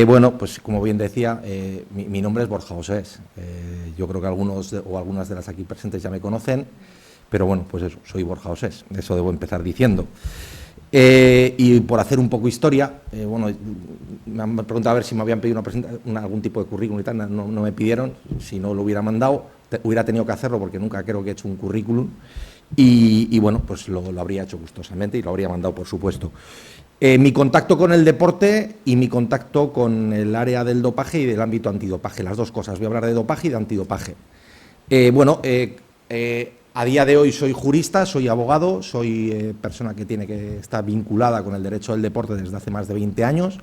Bueno, pues como bien decía, mi nombre es Borja Osés. Yo creo que algunos o algunas de las aquí presentes ya me conocen, pero bueno, pues eso, soy Borja Osés, eso debo empezar diciendo. Y por hacer un poco historia, bueno, me han preguntado a ver si me habían pedido algún tipo de currículum y tal, no me pidieron, si no lo hubiera mandado, hubiera tenido que hacerlo porque nunca creo que he hecho un currículum y bueno, pues lo habría hecho gustosamente y lo habría mandado, por supuesto. Mi contacto con el deporte y mi contacto con el área del dopaje y del ámbito antidopaje, las dos cosas. Voy a hablar de dopaje y de antidopaje. A día de hoy soy jurista, soy abogado, soy persona que está vinculada con el derecho del deporte desde hace más de 20 años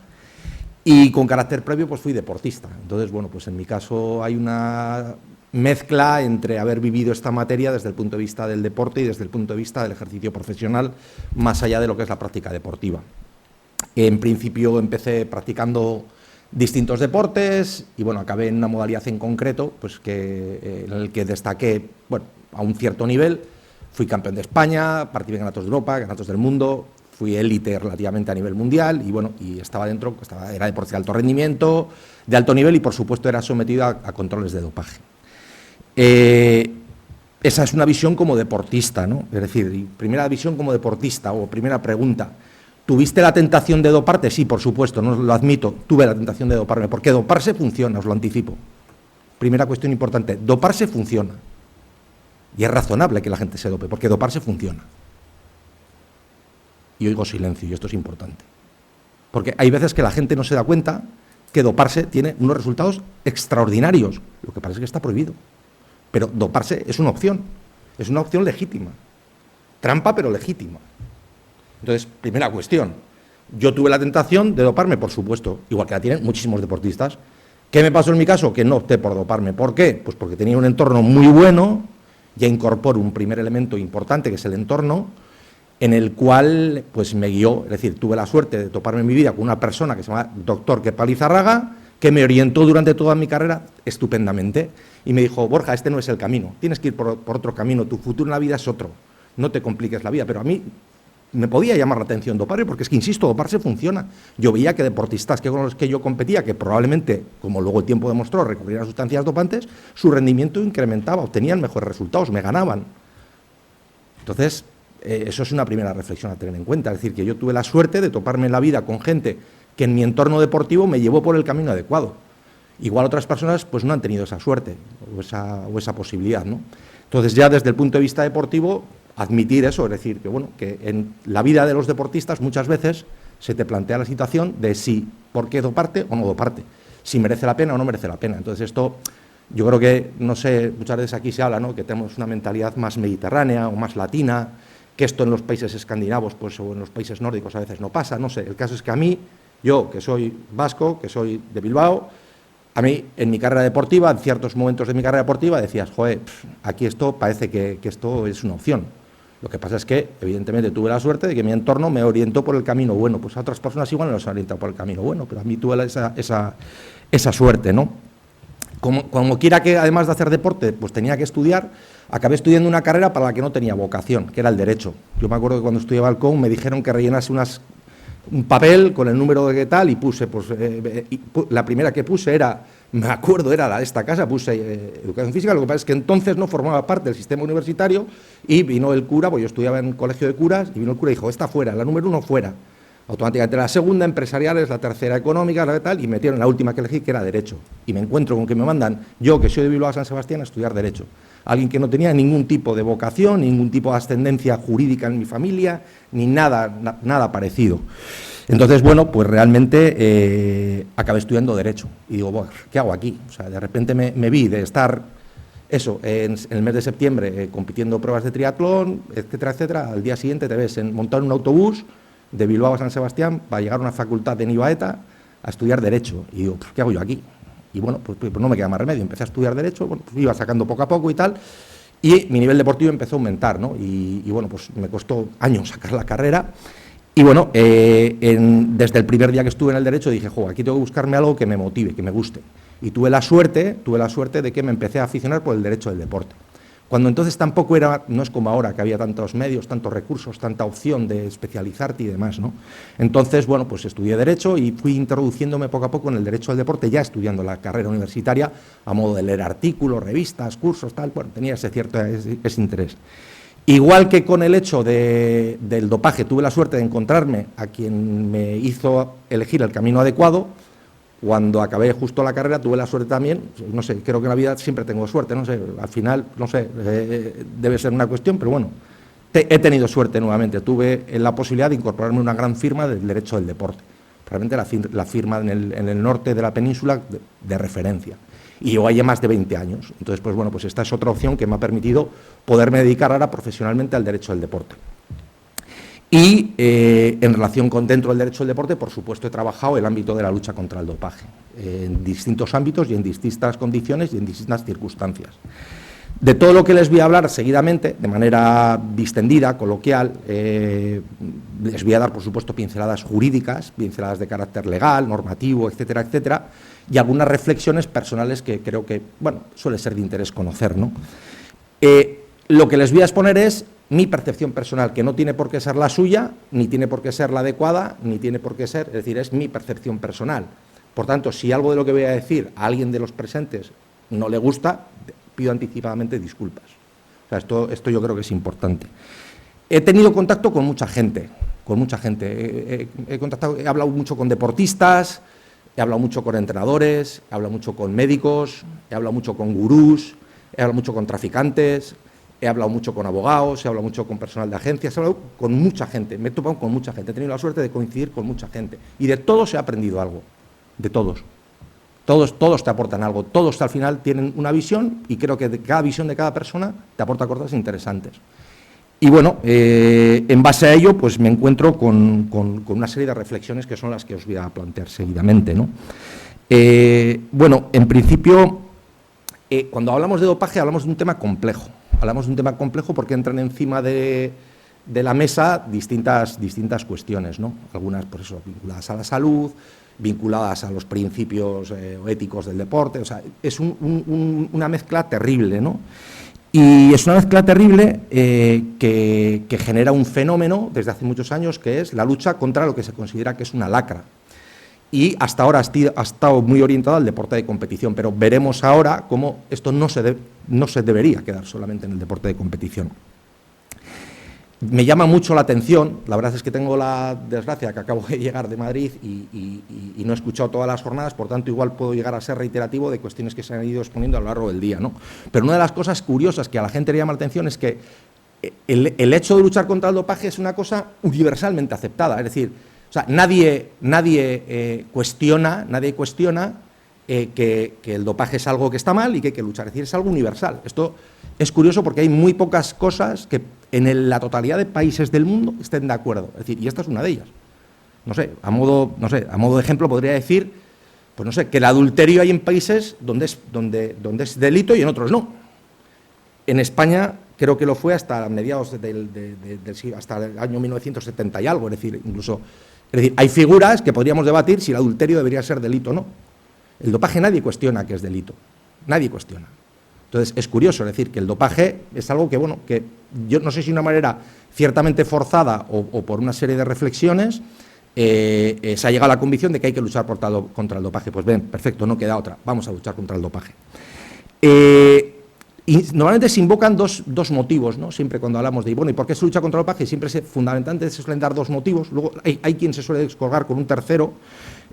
y con carácter previo pues fui deportista. Entonces, bueno, pues en mi caso hay una mezcla entre haber vivido esta materia desde el punto de vista del deporte y desde el punto de vista del ejercicio profesional, más allá de lo que es la práctica deportiva. En principio empecé practicando distintos deportes y bueno, acabé en una modalidad en concreto pues en el que destaqué, bueno, a un cierto nivel. Fui campeón de España, participé en campeonatos de Europa, campeonatos del mundo, fui élite relativamente a nivel mundial y bueno, y era deporte de alto rendimiento, de alto nivel y por supuesto era sometido a controles de dopaje. Esa es una visión como deportista, ¿no? Es decir, primera visión como deportista o primera pregunta. ¿Tuviste la tentación de doparte? Sí, por supuesto, no lo admito, tuve la tentación de doparme, porque doparse funciona, os lo anticipo. Primera cuestión importante, doparse funciona. Y es razonable que la gente se dope, porque doparse funciona. Y oigo silencio, y esto es importante. Porque hay veces que la gente no se da cuenta que doparse tiene unos resultados extraordinarios. Lo que pasa es que está prohibido. Pero doparse es una opción legítima. Trampa, pero legítima. Entonces, primera cuestión, yo tuve la tentación de doparme, por supuesto, igual que la tienen muchísimos deportistas. ¿Qué me pasó en mi caso? Que no opté por doparme. ¿Por qué? Pues porque tenía un entorno muy bueno, ya incorporo un primer elemento importante, que es el entorno, en el cual pues me guió, es decir, tuve la suerte de toparme en mi vida con una persona que se llama doctor Kepa Lizarraga, que me orientó durante toda mi carrera estupendamente, y me dijo, Borja, este no es el camino, tienes que ir por otro camino, tu futuro en la vida es otro, no te compliques la vida, pero a mí me podía llamar la atención doparme, porque es que, insisto, doparse funciona. Yo veía que deportistas con los que yo competía, que probablemente, como luego el tiempo demostró, recurrían a sustancias dopantes, su rendimiento incrementaba, obtenían mejores resultados, me ganaban. Entonces, eso es una primera reflexión a tener en cuenta, es decir, que yo tuve la suerte de toparme en la vida con gente que en mi entorno deportivo me llevó por el camino adecuado. Igual otras personas pues no han tenido esa suerte o esa posibilidad, ¿no? Entonces, ya desde el punto de vista deportivo, admitir eso, es decir, que bueno, que en la vida de los deportistas muchas veces se te plantea la situación de si, por qué doparte o no doparte, si merece la pena o no merece la pena. Entonces esto, yo creo que, no sé, muchas veces aquí se habla, ¿no?, que tenemos una mentalidad más mediterránea o más latina, que esto en los países escandinavos pues, o en los países nórdicos a veces no pasa, no sé. El caso es que a mí, yo que soy vasco, que soy de Bilbao, a mí en mi carrera deportiva, en ciertos momentos de mi carrera deportiva decías, joder, aquí esto parece que esto es una opción. Lo que pasa es que, evidentemente, tuve la suerte de que mi entorno me orientó por el camino bueno. Pues a otras personas igual no los orientado por el camino bueno, pero a mí tuve esa suerte, ¿no? Como quiera que, además de hacer deporte, pues tenía que estudiar, acabé estudiando una carrera para la que no tenía vocación, que era el Derecho. Yo me acuerdo que cuando estudiaba el COU me dijeron que rellenase un papel con el número de qué tal y puse, pues la primera que puse era, me acuerdo, era la de esta casa, puse Educación Física. Lo que pasa es que entonces no formaba parte del sistema universitario y vino el cura, pues yo estudiaba en colegio de curas, y vino el cura y dijo, esta fuera, la número 1 fuera. Automáticamente la segunda, empresariales, la tercera, económica, la tal, y metieron la última que elegí, que era Derecho. Y me encuentro con que me mandan, yo que soy de Bilbao a San Sebastián, a estudiar Derecho. Alguien que no tenía ningún tipo de vocación, ningún tipo de ascendencia jurídica en mi familia, ni nada parecido. Entonces, bueno, pues realmente acabé estudiando Derecho. Y digo, bueno, ¿qué hago aquí? O sea, de repente me vi de estar, en el mes de septiembre compitiendo pruebas de triatlón, etcétera, etcétera. Al día siguiente te ves montar un autobús de Bilbao a San Sebastián para llegar a una facultad de Nibaeta a estudiar Derecho. Y digo, ¿qué hago yo aquí? Y bueno, pues no me queda más remedio. Empecé a estudiar Derecho, bueno, pues iba sacando poco a poco y tal, y mi nivel deportivo empezó a aumentar, ¿no? Y bueno, pues me costó años sacar la carrera. Y bueno, desde el primer día que estuve en el Derecho dije, aquí tengo que buscarme algo que me motive, que me guste. Y tuve la suerte de que me empecé a aficionar por el Derecho del deporte. Cuando entonces tampoco era, no es como ahora, que había tantos medios, tantos recursos, tanta opción de especializarte y demás, ¿no? Entonces, bueno, pues estudié Derecho y fui introduciéndome poco a poco en el Derecho del Deporte, ya estudiando la carrera universitaria, a modo de leer artículos, revistas, cursos, tal, bueno, tenía ese cierto ese interés. Igual que con el hecho del dopaje, tuve la suerte de encontrarme a quien me hizo elegir el camino adecuado. Cuando acabé justo la carrera tuve la suerte también, no sé, creo que en la vida siempre tengo suerte, no sé, al final, no sé, debe ser una cuestión, pero bueno, he tenido suerte nuevamente, tuve la posibilidad de incorporarme a una gran firma del derecho del deporte, realmente la firma en el norte de la península de referencia, y yo llevo más de 20 años, entonces pues bueno, pues esta es otra opción que me ha permitido poderme dedicar ahora profesionalmente al derecho del deporte. Y en relación con dentro del derecho del deporte, por supuesto, he trabajado el ámbito de la lucha contra el dopaje, en distintos ámbitos y en distintas condiciones y en distintas circunstancias. De todo lo que les voy a hablar seguidamente, de manera distendida, coloquial, les voy a dar, por supuesto, pinceladas jurídicas, pinceladas de carácter legal, normativo, etcétera, etcétera, y algunas reflexiones personales que creo que, bueno, suele ser de interés conocer, ¿no? Lo que les voy a exponer es mi percepción personal, que no tiene por qué ser la suya, ni tiene por qué ser la adecuada, ni tiene por qué ser, es decir, es mi percepción personal. Por tanto, si algo de lo que voy a decir a alguien de los presentes no le gusta, pido anticipadamente disculpas. O sea, esto yo creo que es importante. He tenido contacto con mucha gente, he hablado mucho con deportistas, he hablado mucho con entrenadores, he hablado mucho con médicos, he hablado mucho con gurús, he hablado mucho con traficantes, he hablado mucho con abogados, he hablado mucho con personal de agencias, he hablado con mucha gente, me he topado con mucha gente, he tenido la suerte de coincidir con mucha gente y de todos he aprendido algo, de todos. Todos te aportan algo, todos al final tienen una visión y creo que de cada visión de cada persona te aporta cosas interesantes. Y bueno, en base a ello pues me encuentro con una serie de reflexiones que son las que os voy a plantear seguidamente, ¿no? Bueno, en principio, cuando hablamos de dopaje hablamos de un tema complejo. Hablamos de un tema complejo porque entran encima de la mesa distintas cuestiones, ¿no? Algunas, por eso, vinculadas a la salud, vinculadas a los principios éticos del deporte, o sea, es una mezcla terrible, ¿no? Y es una mezcla terrible que genera un fenómeno desde hace muchos años que es la lucha contra lo que se considera que es una lacra. Y hasta ahora ha estado muy orientado al deporte de competición, pero veremos ahora cómo esto no se debería quedar solamente en el deporte de competición. Me llama mucho la atención, la verdad es que tengo la desgracia que acabo de llegar de Madrid y no he escuchado todas las jornadas, por tanto igual puedo llegar a ser reiterativo de cuestiones que se han ido exponiendo a lo largo del día, ¿no? Pero una de las cosas curiosas que a la gente le llama la atención es que el hecho de luchar contra el dopaje es una cosa universalmente aceptada, es decir, o sea, nadie cuestiona que el dopaje es algo que está mal y que hay que luchar, es decir, es algo universal. Esto es curioso porque hay muy pocas cosas que en la totalidad de países del mundo estén de acuerdo, es decir, y esta es una de ellas. No sé, a modo de ejemplo podría decir, pues no sé, que el adulterio hay en países donde es delito y en otros no. En España creo que lo fue hasta mediados hasta el año 1970 y algo, es decir, hay figuras que podríamos debatir si el adulterio debería ser delito o no. El dopaje nadie cuestiona que es delito, nadie cuestiona. Entonces, es curioso, es decir, que el dopaje es algo que, bueno, que yo no sé si de una manera ciertamente forzada o por una serie de reflexiones se ha llegado a la convicción de que hay que luchar contra el dopaje. Pues bien, perfecto, no queda otra, vamos a luchar contra el dopaje. Y normalmente se invocan dos motivos, ¿no? Siempre cuando hablamos de, bueno, ¿y por qué se lucha contra el dopaje? Siempre fundamentalmente se suelen dar dos motivos, luego hay quien se suele descolgar con un tercero.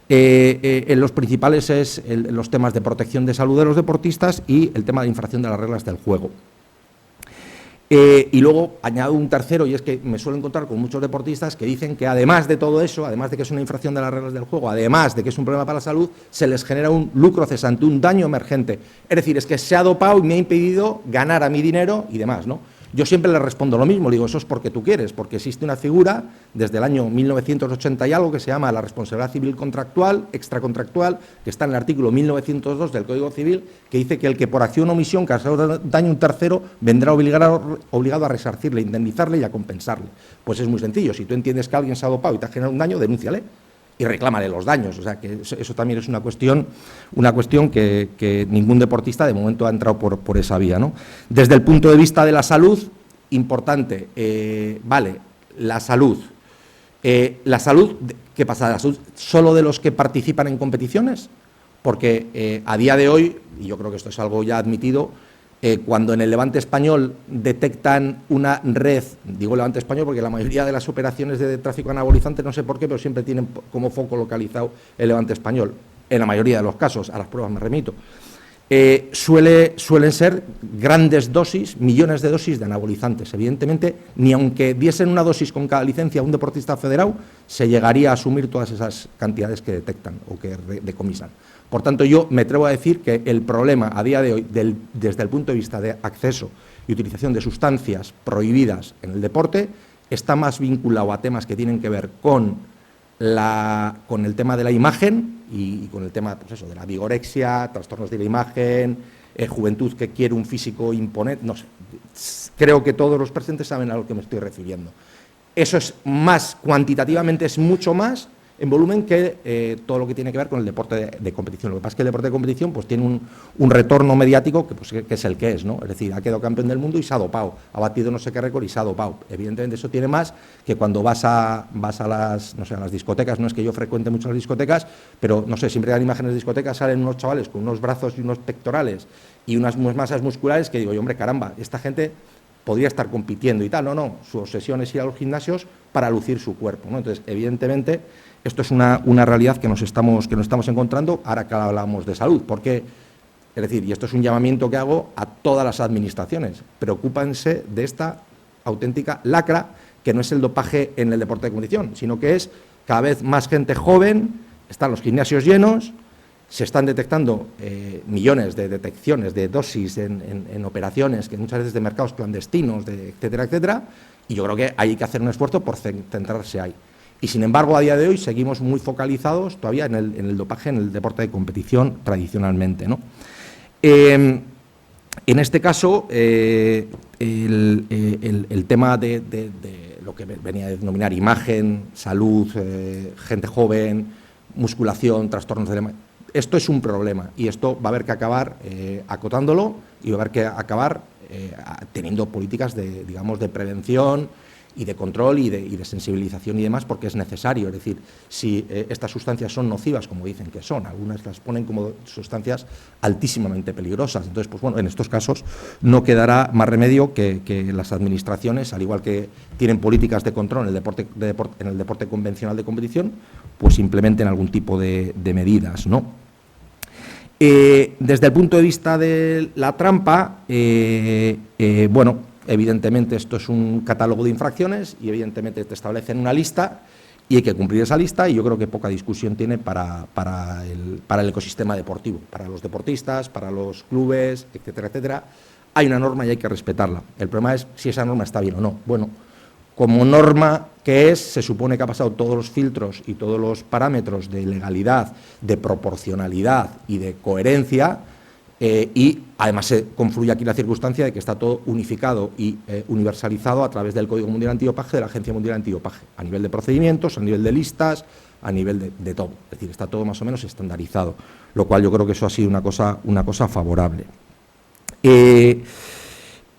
En los principales es los temas de protección de salud de los deportistas y el tema de infracción de las reglas del juego. Y luego añado un tercero, y es que me suelo encontrar con muchos deportistas que dicen que además de todo eso, además de que es una infracción de las reglas del juego, además de que es un problema para la salud, se les genera un lucro cesante, un daño emergente. Es decir, es que se ha dopado y me ha impedido ganar a mi dinero y demás, ¿no? Yo siempre les respondo lo mismo, le digo, eso es porque tú quieres, porque existe una figura desde el año 1980 y algo que se llama la responsabilidad civil contractual, extracontractual, que está en el artículo 1902 del Código Civil, que dice que el que por acción o omisión causado daño a un tercero vendrá obligado a resarcirle, a indemnizarle y a compensarle. Pues es muy sencillo, si tú entiendes que alguien se ha dopado y te ha generado un daño, denúnciale. y reclámale los daños. O sea, que eso también es una cuestión que ningún deportista de momento ha entrado por esa vía, ¿no? Desde el punto de vista de la salud, importante, vale, la salud. ¿Qué pasa? ¿La salud solo de los que participan en competiciones? Porque a día de hoy, y yo creo que esto es algo ya admitido, cuando en el Levante español detectan una red, digo Levante español porque la mayoría de las operaciones de tráfico anabolizante, no sé por qué, pero siempre tienen como foco localizado el Levante español, en la mayoría de los casos, a las pruebas me remito, suelen ser grandes dosis, millones de dosis de anabolizantes. Evidentemente, ni aunque diesen una dosis con cada licencia a un deportista federado, se llegaría a asumir todas esas cantidades que detectan o que decomisan. Por tanto, yo me atrevo a decir que el problema a día de hoy, desde el punto de vista de acceso y utilización de sustancias prohibidas en el deporte, está más vinculado a temas que tienen que ver con el tema de la imagen y con el tema, pues eso, de la vigorexia, trastornos de la imagen, juventud que quiere un físico imponente, no sé. Creo que todos los presentes saben a lo que me estoy refiriendo. Eso es más, cuantitativamente es mucho más en volumen que todo lo que tiene que ver con el deporte de competición. Lo que pasa es que el deporte de competición pues tiene un retorno mediático que es el que es, ¿no? Es decir, ha quedado campeón del mundo y se ha dopado, ha batido no sé qué récord y se ha dopado. Evidentemente eso tiene más que cuando vas a las, no sé, a las discotecas. No es que yo frecuente mucho las discotecas, pero no sé, siempre que dan imágenes de discotecas salen unos chavales con unos brazos y unos pectorales y unas masas musculares que digo, hombre, caramba, esta gente podría estar compitiendo y tal. No, su obsesión es ir a los gimnasios para lucir su cuerpo, ¿no? Entonces, evidentemente, esto es una realidad que nos estamos encontrando ahora que hablamos de salud, porque, es decir, y esto es un llamamiento que hago a todas las administraciones, preocúpense de esta auténtica lacra que no es el dopaje en el deporte de competición, sino que es cada vez más gente joven, están los gimnasios llenos, se están detectando millones de detecciones de dosis en operaciones, que muchas veces de mercados clandestinos, etcétera, etcétera, y yo creo que hay que hacer un esfuerzo por centrarse ahí. Y sin embargo, a día de hoy seguimos muy focalizados todavía en el dopaje, en el deporte de competición tradicionalmente, ¿no? En este caso, el tema de lo que venía a denominar imagen, salud, gente joven, musculación, trastornos de la imagen, esto es un problema y esto va a haber que acabar acotándolo y va a haber que acabar teniendo políticas de prevención y de control y de sensibilización y demás, porque es necesario. Es decir, si estas sustancias son nocivas, como dicen que son, algunas las ponen como sustancias altísimamente peligrosas. Entonces, pues bueno, en estos casos no quedará más remedio que las administraciones, al igual que tienen políticas de control en el deporte convencional de competición, pues implementen algún tipo de medidas, ¿no? Desde el punto de vista de la trampa, bueno, evidentemente esto es un catálogo de infracciones y evidentemente te establecen una lista y hay que cumplir esa lista, y yo creo que poca discusión tiene para el ecosistema deportivo, para los deportistas, para los clubes, etcétera, etcétera. Hay una norma y hay que respetarla. El problema es si esa norma está bien o no. Bueno, como norma que es, se supone que ha pasado todos los filtros y todos los parámetros de legalidad, de proporcionalidad y de coherencia, y además se confluye aquí la circunstancia de que está todo unificado y universalizado a través del Código Mundial Antidopaje de la Agencia Mundial Antidopaje, a nivel de procedimientos, a nivel de listas, a nivel de todo. Es decir, está todo más o menos estandarizado, lo cual yo creo que eso ha sido una cosa favorable.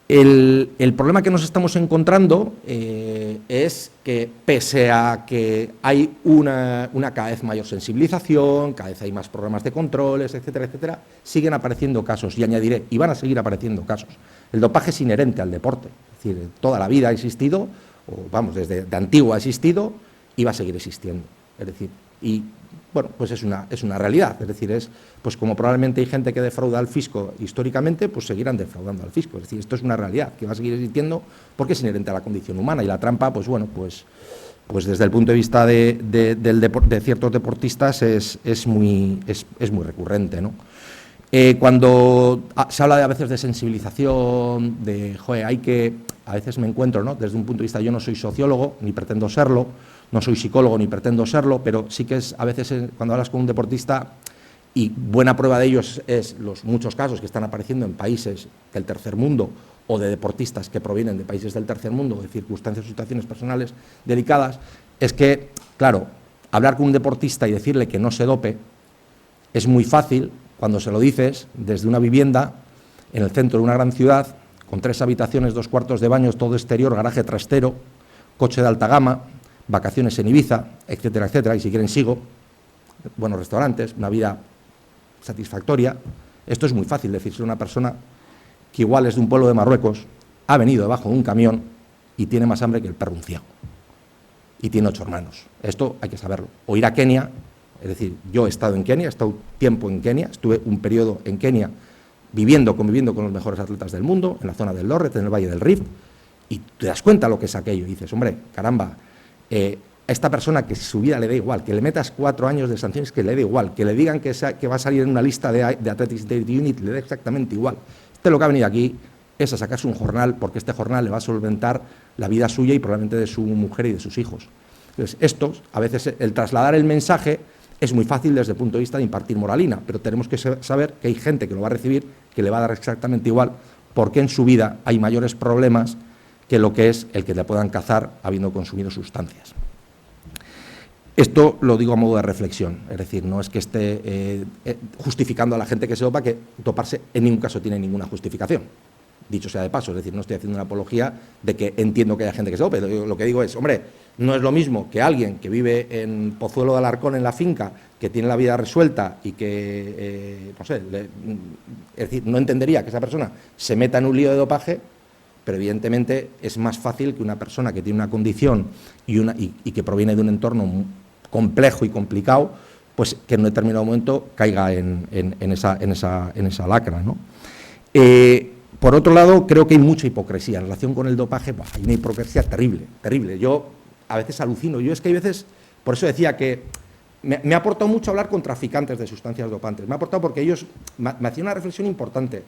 El problema que nos estamos encontrando es que, pese a que hay una cada vez mayor sensibilización, cada vez hay más programas de controles, etcétera, etcétera, siguen apareciendo casos, y añadiré, y van a seguir apareciendo casos. El dopaje es inherente al deporte, es decir, toda la vida ha existido, o vamos, desde de antiguo ha existido y va a seguir existiendo. Es decir, y bueno, pues es una realidad, es decir, es pues como probablemente hay gente que defrauda al fisco históricamente, pues seguirán defraudando al fisco. Es decir, esto es una realidad que va a seguir existiendo porque es inherente a la condición humana, y la trampa, pues bueno, pues desde el punto de vista de ciertos deportistas es muy recurrente, ¿no? Cuando se habla a veces de sensibilización, a veces me encuentro, ¿no? Desde un punto de vista, yo no soy sociólogo, ni pretendo serlo, no soy psicólogo, ni pretendo serlo, pero sí que es a veces cuando hablas con un deportista, y buena prueba de ello es los muchos casos que están apareciendo en países del tercer mundo o de deportistas que provienen de países del tercer mundo, de circunstancias o situaciones personales delicadas, es que, claro, hablar con un deportista y decirle que no se dope es muy fácil cuando se lo dices desde una vivienda en el centro de una gran ciudad, con 3 habitaciones, 2 cuartos de baño, todo exterior, garaje trastero, coche de alta gama, vacaciones en Ibiza, etcétera, etcétera, y si quieren sigo, buenos restaurantes, una vida satisfactoria. Esto es muy fácil decirse a una persona que igual es de un pueblo de Marruecos, ha venido debajo de un camión y tiene más hambre que el perro un ciego. Y tiene 8 hermanos. Esto hay que saberlo. O ir a Kenia, es decir, yo he estado en Kenia, he estado tiempo en Kenia, estuve un periodo en Kenia conviviendo con los mejores atletas del mundo, en la zona del Lorret, en el Valle del Rift, y te das cuenta lo que es aquello, y dices, hombre, caramba, a esta persona que su vida le da igual, que le metas 4 años de sanciones, que le da igual, que le digan que va a salir en una lista de Athletics Integrity Unit, le da exactamente igual. Lo que ha venido aquí es a sacarse un jornal, porque este jornal le va a solventar la vida suya y probablemente de su mujer y de sus hijos. Entonces, a veces el trasladar el mensaje es muy fácil desde el punto de vista de impartir moralina, pero tenemos que saber que hay gente que lo va a recibir, que le va a dar exactamente igual, porque en su vida hay mayores problemas que lo que es el que le puedan cazar habiendo consumido sustancias. Esto lo digo a modo de reflexión, es decir, no es que esté justificando a la gente que se dopa, que doparse en ningún caso tiene ninguna justificación, dicho sea de paso, es decir, no estoy haciendo una apología de que entiendo que haya gente que se dope, lo que digo es, hombre, no es lo mismo que alguien que vive en Pozuelo de Alarcón en la finca, que tiene la vida resuelta y que, no sé, es decir, no entendería que esa persona se meta en un lío de dopaje, pero evidentemente es más fácil que una persona que tiene una condición y que proviene de un entorno complejo y complicado, pues que en un determinado momento caiga en esa lacra, ¿no? Por otro lado, creo que hay mucha hipocresía en relación con el dopaje. Hay una hipocresía terrible, terrible. Yo a veces alucino. Yo es que hay veces, por eso decía que me ha aportado mucho hablar con traficantes de sustancias dopantes. Me ha aportado porque ellos me hacían una reflexión importante.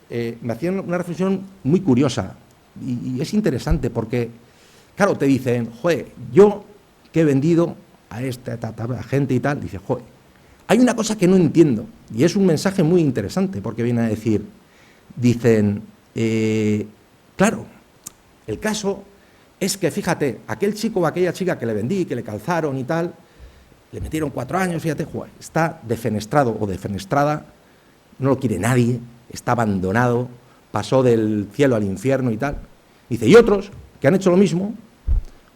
Me hacían una reflexión muy curiosa y es interesante porque, claro, te dicen, joder, yo que he vendido a esta gente y tal, dice, joder, hay una cosa que no entiendo y es un mensaje muy interesante porque viene a decir, dicen, claro, el caso es que, fíjate, aquel chico o aquella chica que le vendí, que le calzaron y tal, le metieron 4 años, fíjate, joder, está defenestrado o defenestrada, no lo quiere nadie, está abandonado, pasó del cielo al infierno y tal. Dice, y otros que han hecho lo mismo,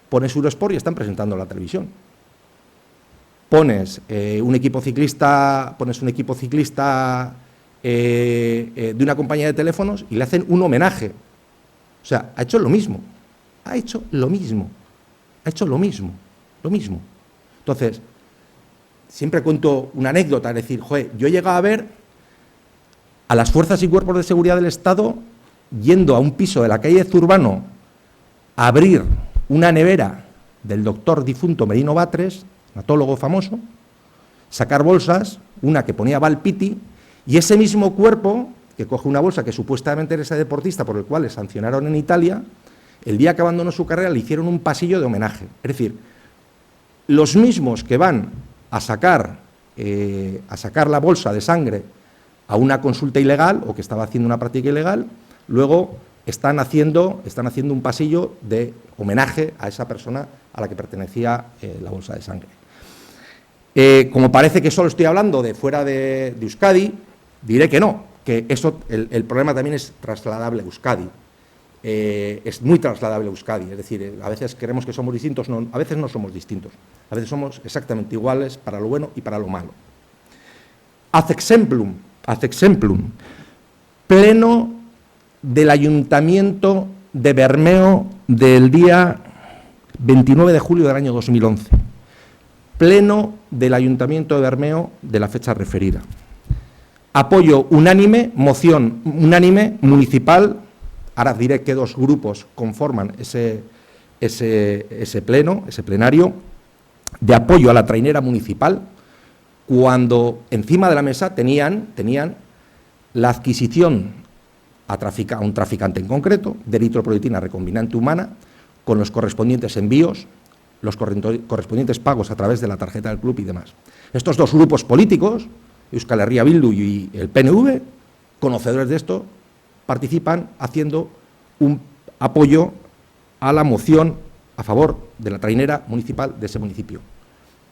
pones Eurosport y están presentando la televisión. Pones un equipo ciclista de una compañía de teléfonos y le hacen un homenaje. O sea, ha hecho lo mismo. Entonces, siempre cuento una anécdota, es decir, joder, yo he llegado a ver a las fuerzas y cuerpos de seguridad del Estado yendo a un piso de la calle Zurbano a abrir una nevera del doctor difunto Merino Batres, anatólogo famoso, sacar bolsas, una que ponía Valpiti, y ese mismo cuerpo, que coge una bolsa que supuestamente era ese deportista por el cual le sancionaron en Italia, el día que abandonó su carrera le hicieron un pasillo de homenaje. Es decir, los mismos que van a sacar la bolsa de sangre a una consulta ilegal o que estaba haciendo una práctica ilegal, luego están haciendo un pasillo de homenaje a esa persona a la que pertenecía la bolsa de sangre. Como parece que solo estoy hablando de fuera de Euskadi, diré que no, que eso, el problema también es trasladable a Euskadi. Es muy trasladable a Euskadi, es decir, a veces creemos que somos distintos, no, a veces no somos distintos, a veces somos exactamente iguales para lo bueno y para lo malo. Ad exemplum, pleno del Ayuntamiento de Bermeo del día 29 de julio del año 2011. Pleno del Ayuntamiento de Bermeo de la fecha referida. Apoyo unánime, moción unánime, municipal. Ahora diré que 2 grupos conforman ese pleno, ese plenario, de apoyo a la trainera municipal, cuando encima de la mesa tenían la adquisición a un traficante en concreto de eritropoyetina recombinante humana, con los correspondientes envíos, los correspondientes pagos a través de la tarjeta del club y demás. Estos 2 grupos políticos, Euskal Herria Bildu y el PNV, conocedores de esto, participan haciendo un apoyo a la moción a favor de la trainera municipal de ese municipio.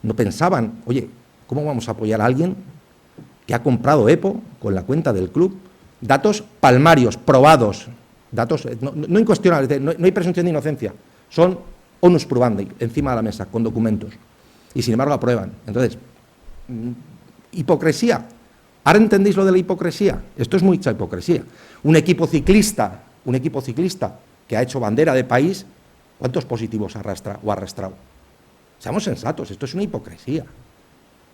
no pensaban, oye, ¿cómo vamos a apoyar a alguien que ha comprado EPO con la cuenta del club? Datos palmarios, probados, datos no incuestionables, no hay presunción de inocencia, son onus probandi, encima de la mesa, con documentos, y sin embargo aprueban. Entonces, hipocresía. ¿Ahora entendéis lo de la hipocresía? Esto es mucha hipocresía. Un equipo ciclista que ha hecho bandera de país, ¿cuántos positivos arrastra o ha arrastrado? Seamos sensatos, esto es una hipocresía.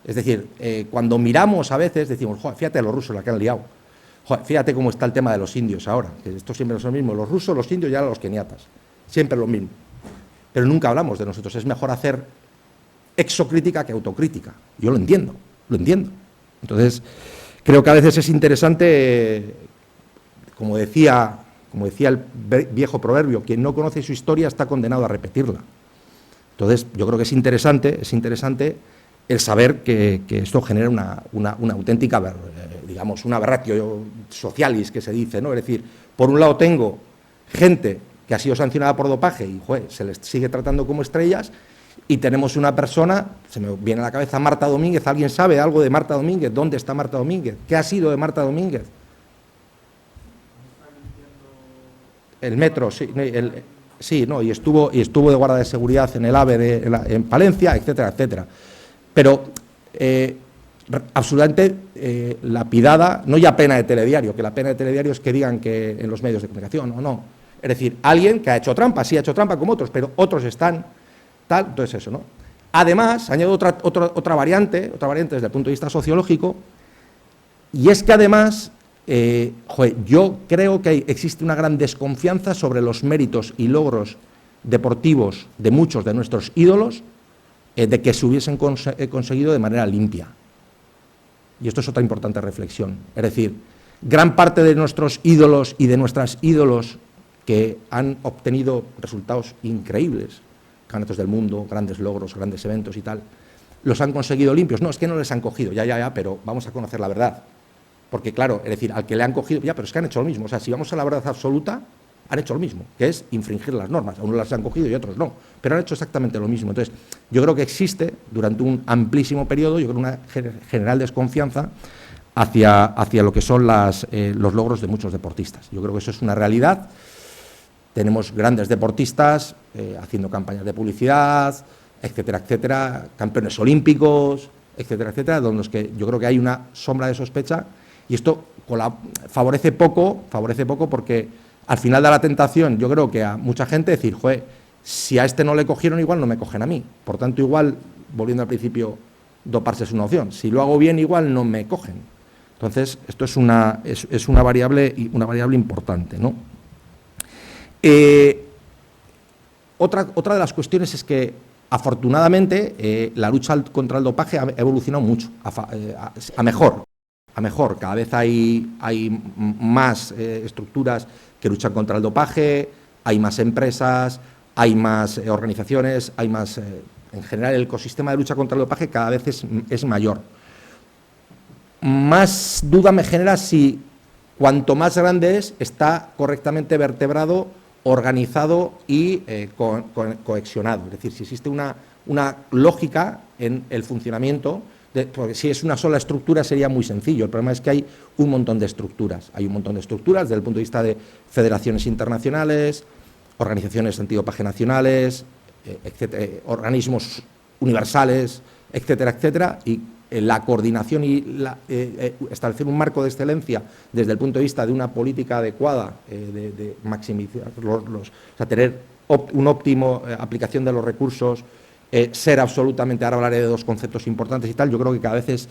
Es decir, cuando miramos a veces decimos, joder, fíjate los rusos la que han liado. Joder, fíjate cómo está el tema de los indios ahora, que esto siempre es lo mismo, los rusos, los indios y ahora los keniatas. Siempre lo mismo. Pero nunca hablamos de nosotros, es mejor hacer exocrítica que autocrítica. Yo lo entiendo. Entonces, creo que a veces es interesante, como decía el viejo proverbio, quien no conoce su historia está condenado a repetirla. Entonces, yo creo que es interesante el saber que esto genera una auténtica, digamos, una aberratio socialis, que se dice, ¿no? Es decir, por un lado tengo gente que ha sido sancionada por dopaje y, joder, se les sigue tratando como estrellas, y tenemos una persona, se me viene a la cabeza Marta Domínguez. ¿Alguien sabe algo de Marta Domínguez? ¿Dónde está Marta Domínguez? ¿Qué ha sido de Marta Domínguez? El metro, sí, y estuvo de guardia de seguridad en el AVE en Palencia, etcétera, etcétera. Pero absolutamente lapidada, no ya pena de telediario, que la pena de telediario es que digan que en los medios de comunicación, no. Es decir, alguien que ha hecho trampa, sí ha hecho trampa como otros, pero otros están tal, entonces eso, ¿no? Además, añado otra variante desde el punto de vista sociológico, y es que además, yo creo que existe una gran desconfianza sobre los méritos y logros deportivos de muchos de nuestros ídolos, de que se hubiesen conseguido de manera limpia. Y esto es otra importante reflexión. Es decir, gran parte de nuestros ídolos y de nuestras ídolos que han obtenido resultados increíbles, campeonatos del mundo, grandes logros, grandes eventos y tal, los han conseguido limpios. No, es que no les han cogido, ya, pero vamos a conocer la verdad. Porque claro, es decir, al que le han cogido, ya, pero es que han hecho lo mismo. O sea, si vamos a la verdad absoluta, han hecho lo mismo, que es infringir las normas. A unos las han cogido y a otros no, pero han hecho exactamente lo mismo. Entonces, yo creo que existe, durante un amplísimo periodo, yo creo una general desconfianza hacia lo que son los logros de muchos deportistas. Yo creo que eso es una realidad. Tenemos grandes deportistas haciendo campañas de publicidad, etcétera, etcétera, campeones olímpicos, etcétera, etcétera, donde los que yo creo que hay una sombra de sospecha, y esto favorece poco porque al final da la tentación, yo creo que a mucha gente decir, joder, si a este no le cogieron, igual no me cogen a mí. Por tanto, igual, volviendo al principio, doparse es una opción. Si lo hago bien, igual no me cogen. Entonces, esto es una variable importante, ¿no? Otra de las cuestiones es que, afortunadamente, la lucha contra el dopaje ha evolucionado mucho, a mejor. Cada vez hay más estructuras que luchan contra el dopaje, hay más empresas, hay más organizaciones, hay más... en general, el ecosistema de lucha contra el dopaje cada vez es mayor. Más duda me genera si cuanto más grande está correctamente vertebrado, organizado y cohesionado. Es decir, si existe una lógica en el funcionamiento, porque si es una sola estructura sería muy sencillo. El problema es que hay un montón de estructuras. Hay un montón de estructuras desde el punto de vista de federaciones internacionales, organizaciones antidopaje nacionales, organismos universales, etcétera, etcétera, y la coordinación y establecer un marco de excelencia desde el punto de vista de una política adecuada, de maximizar o sea, tener una óptima aplicación de los recursos, ser absolutamente, ahora hablaré de dos conceptos importantes y tal, yo creo que cada vez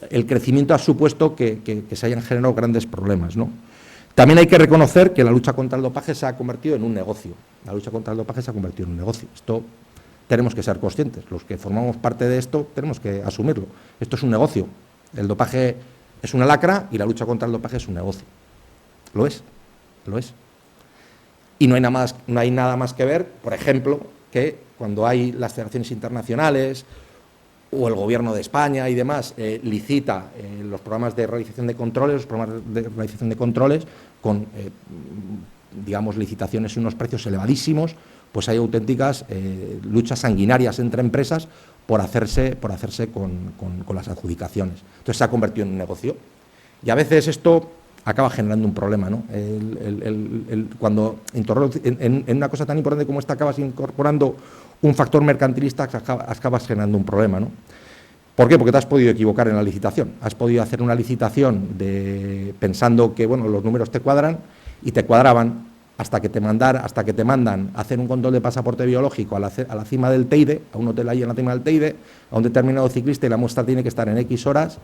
el crecimiento ha supuesto que se hayan generado grandes problemas, ¿no? También hay que reconocer que la lucha contra el dopaje se ha convertido en un negocio. La lucha contra el dopaje se ha convertido en un negocio. Esto tenemos que ser conscientes. Los que formamos parte de esto tenemos que asumirlo. Esto es un negocio. El dopaje es una lacra y la lucha contra el dopaje es un negocio. Lo es. Y no hay nada más que ver, por ejemplo, que cuando hay las federaciones internacionales o el Gobierno de España y demás licita los programas de realización de controles, con, digamos, licitaciones y unos precios elevadísimos, pues hay auténticas luchas sanguinarias entre empresas por hacerse con las adjudicaciones. Entonces se ha convertido en un negocio. Y a veces esto acaba generando un problema, ¿no? Cuando en una cosa tan importante como esta acabas incorporando un factor mercantilista, acabas generando un problema, ¿no? ¿Por qué? Porque te has podido equivocar en la licitación. Has podido hacer una licitación pensando que bueno, los números te cuadran y te cuadraban hasta que te mandan a hacer un control de pasaporte biológico a la cima del Teide, a un hotel ahí en la cima del Teide, a un determinado ciclista, y la muestra tiene que estar en X horas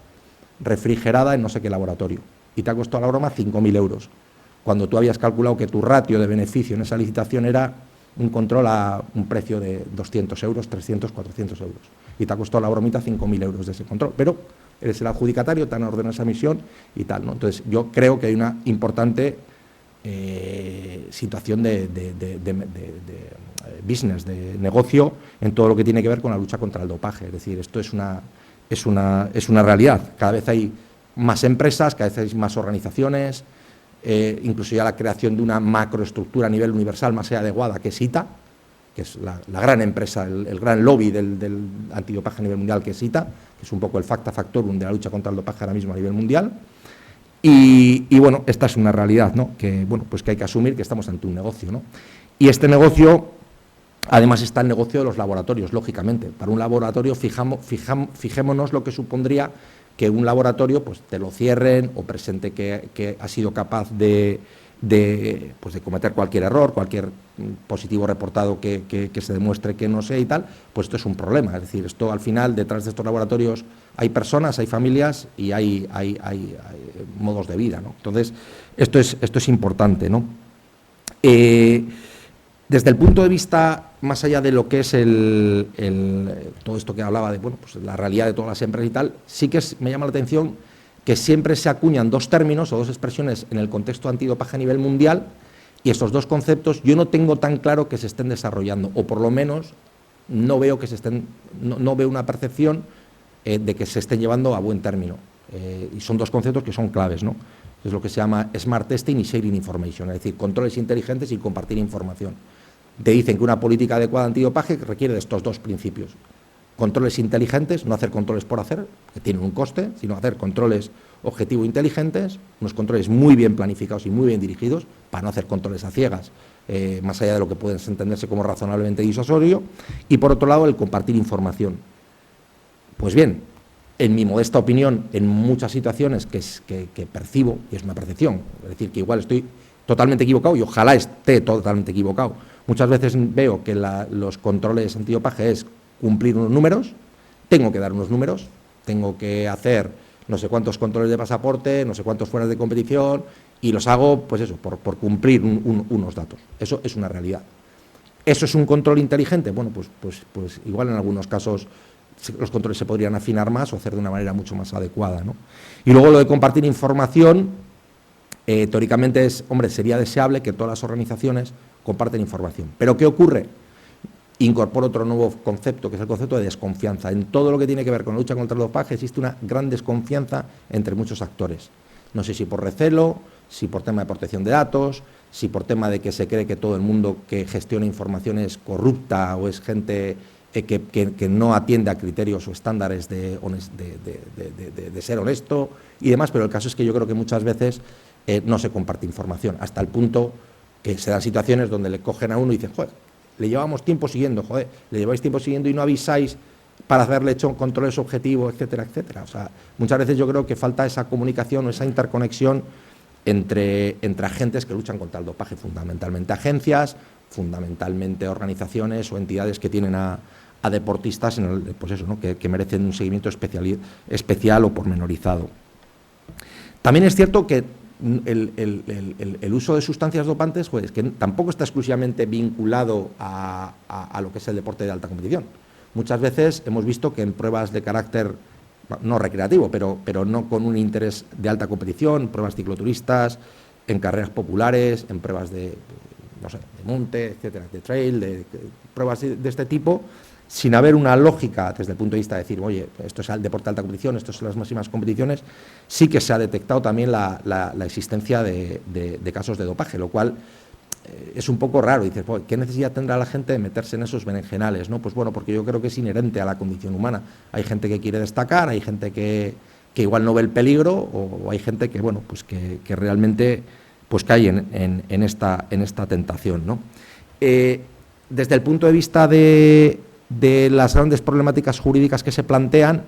refrigerada en no sé qué laboratorio. Y te ha costado la broma 5.000 euros, cuando tú habías calculado que tu ratio de beneficio en esa licitación era un control a un precio de 200 euros, 300, 400 euros. Y te ha costado la bromita 5.000 euros de ese control. Pero eres el adjudicatario, te han ordenado esa misión y tal, ¿no? Entonces, yo creo que hay una importante situación de business, de negocio, en todo lo que tiene que ver con la lucha contra el dopaje. Es decir, esto es una realidad. Cada vez hay más empresas, cada vez hay más organizaciones, incluso ya la creación de una macroestructura a nivel universal más allá de WADA, que es ITA, que es la gran empresa, el gran lobby del antidopaje a nivel mundial, que es ITA, que es un poco el facta factorum de la lucha contra el dopaje ahora mismo a nivel mundial. Y bueno, esta es una realidad, ¿no? Que, bueno, pues que hay que asumir que estamos ante un negocio, ¿no? Y este negocio, además, está el negocio de los laboratorios, lógicamente. Para un laboratorio, fijémonos lo que supondría que un laboratorio pues te lo cierren o presente que ha sido capaz de cometer cualquier error, cualquier positivo reportado que se demuestre que no sé y tal, pues esto es un problema. Es decir, esto al final, detrás de estos laboratorios hay personas, hay familias y hay modos de vida, ¿no? Entonces, esto es importante, ¿no? Desde el punto de vista, más allá de lo que es todo esto que hablaba de, bueno, pues la realidad de todas las empresas y tal, sí que me llama la atención que siempre se acuñan dos términos o dos expresiones en el contexto antidopaje a nivel mundial, y estos dos conceptos yo no tengo tan claro que se estén desarrollando, o por lo menos no veo no veo una percepción de que se estén llevando a buen término. Y son dos conceptos que son claves, ¿no? Es lo que se llama Smart Testing y Sharing Information, es decir, controles inteligentes y compartir información. Te dicen que una política adecuada antidopaje requiere de estos dos principios. Controles inteligentes, no hacer controles por hacer, que tienen un coste, sino hacer controles objetivo inteligentes, unos controles muy bien planificados y muy bien dirigidos, para no hacer controles a ciegas, más allá de lo que puede entenderse como razonablemente disuasorio. Y por otro lado, el compartir información. Pues bien, en mi modesta opinión, en muchas situaciones que percibo, y es una percepción, es decir, que igual estoy totalmente equivocado y ojalá esté totalmente equivocado. Muchas veces veo que los controles antidopaje es cumplir unos números, tengo que dar unos números, tengo que hacer no sé cuántos controles de pasaporte, no sé cuántos fueras de competición, y los hago, pues eso, por cumplir unos datos. Eso es una realidad. ¿Eso es un control inteligente? Bueno, pues igual en algunos casos los controles se podrían afinar más o hacer de una manera mucho más adecuada, ¿no? Y luego lo de compartir información, teóricamente sería deseable que todas las organizaciones comparten información. ¿Pero qué ocurre? Incorporo otro nuevo concepto, que es el concepto de desconfianza. En todo lo que tiene que ver con la lucha contra el dopaje existe una gran desconfianza entre muchos actores. No sé si por recelo, si por tema de protección de datos, si por tema de que se cree que todo el mundo que gestiona información es corrupta o es gente que no atiende a criterios o estándares de ser honesto y demás, pero el caso es que yo creo que muchas veces no se comparte información, hasta el punto que se dan situaciones donde le cogen a uno y dicen, joder, le llevamos tiempo siguiendo, le lleváis tiempo siguiendo y no avisáis para haberle hecho controles objetivos, etcétera, etcétera. O sea, muchas veces yo creo que falta esa comunicación o esa interconexión entre agentes que luchan contra el dopaje, fundamentalmente agencias, fundamentalmente organizaciones o entidades que tienen a deportistas pues eso, ¿no? que merecen un seguimiento especial o pormenorizado. También es cierto que el uso de sustancias dopantes, pues, que tampoco está exclusivamente vinculado a lo que es el deporte de alta competición. Muchas veces hemos visto que en pruebas de carácter no recreativo, pero no con un interés de alta competición, pruebas cicloturistas, en carreras populares, en pruebas de monte, etcétera, de trail, pruebas de este tipo, sin haber una lógica desde el punto de vista de decir, oye, esto es el deporte de alta competición, esto son las máximas competiciones, sí que se ha detectado también la existencia de casos de dopaje, lo cual es un poco raro. Dices, pues, ¿qué necesidad tendrá la gente de meterse en esos berenjenales, ¿no? Pues bueno, porque yo creo que es inherente a la condición humana. Hay gente que quiere destacar, hay gente que igual no ve el peligro, o hay gente que, bueno, pues que realmente pues cae en esta tentación, ¿no? Desde el punto de vista de las grandes problemáticas jurídicas que se plantean,